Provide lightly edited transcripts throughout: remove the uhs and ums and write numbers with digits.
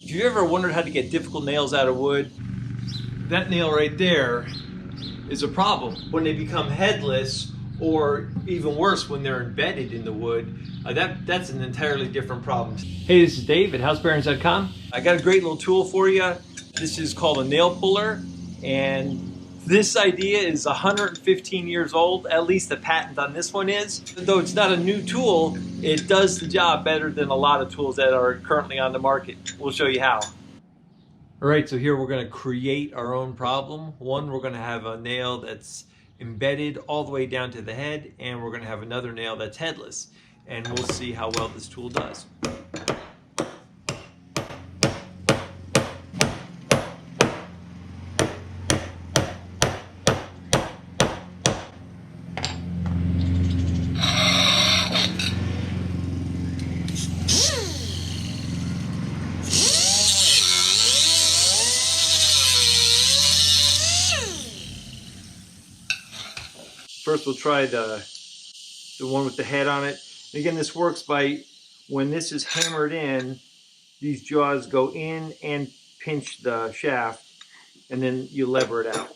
If you ever wondered how to get difficult nails out of wood, that nail right there is a problem. When they become headless, or even worse, when they're embedded in the wood, that's an entirely different problem. Hey, this is Dave at housebearings.com. I got a great little tool for you. This is called a nail puller, and this idea is 115 years old. At least the patent on this one is. Though it's not a new tool, it does the job better than a lot of tools that are currently on the market. We'll show you how. All right, so here we're going to create our own problem. One, we're going to have a nail that's embedded all the way down to the head, and we're going to have another nail that's headless. And we'll see how well this tool does. First we'll try the one with the head on it. And again, this works by when this is hammered in, these jaws go in and pinch the shaft, and then you lever it out.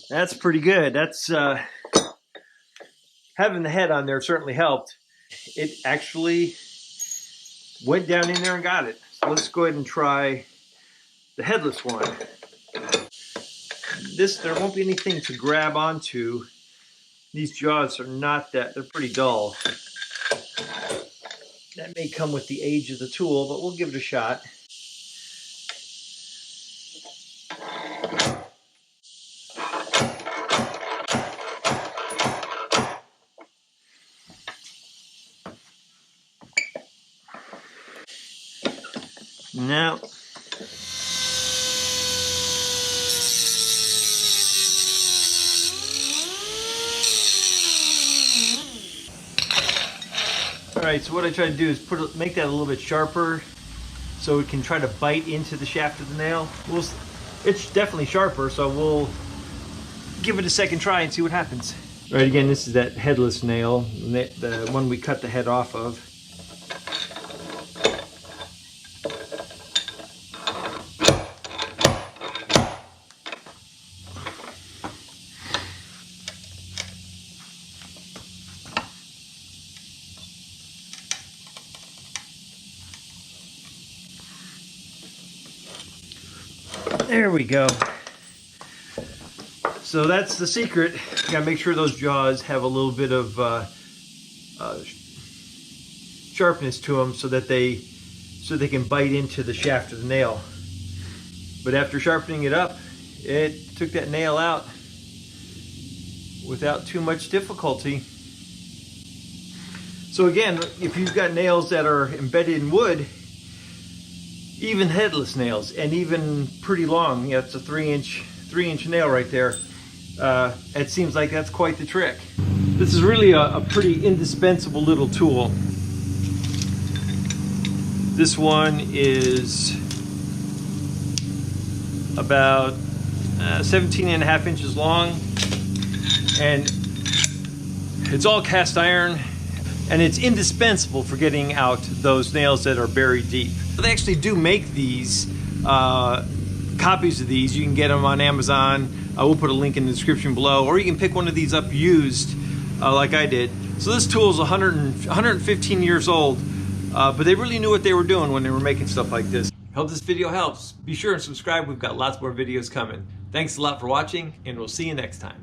That's pretty good. That's having the head on there certainly helped. It actually went down in there and got it. So let's go ahead and try the headless one. There won't be anything to grab onto. These jaws are not that, they're pretty dull. That may come with the age of the tool, but we'll give it a shot. Now, all right, so what I try to do is make that a little bit sharper so it can try to bite into the shaft of the nail. It's definitely sharper, so we'll give it a second try and see what happens. All right, again, this is that headless nail, the one we cut the head off of. There we go. So that's the secret. You gotta make sure those jaws have a little bit of sharpness to them so they can bite into the shaft of the nail. But after sharpening it up, it took that nail out without too much difficulty. So again, if you've got nails that are embedded in wood, even headless nails, and even pretty long, yeah, it's a 3-inch nail right there. It seems like that's quite the trick. This is really a pretty indispensable little tool. This one is about 17.5 inches long, and it's all cast iron, and it's indispensable for getting out those nails that are buried deep. They actually do make these copies of these. You can get them on Amazon. We'll put a link in the description below, or you can pick one of these up used like I did. So this tool is 115 years old, but they really knew what they were doing when they were making stuff like this. Hope this video helps. Be sure and subscribe. We've got lots more videos coming. Thanks a lot for watching, and we'll see you next time.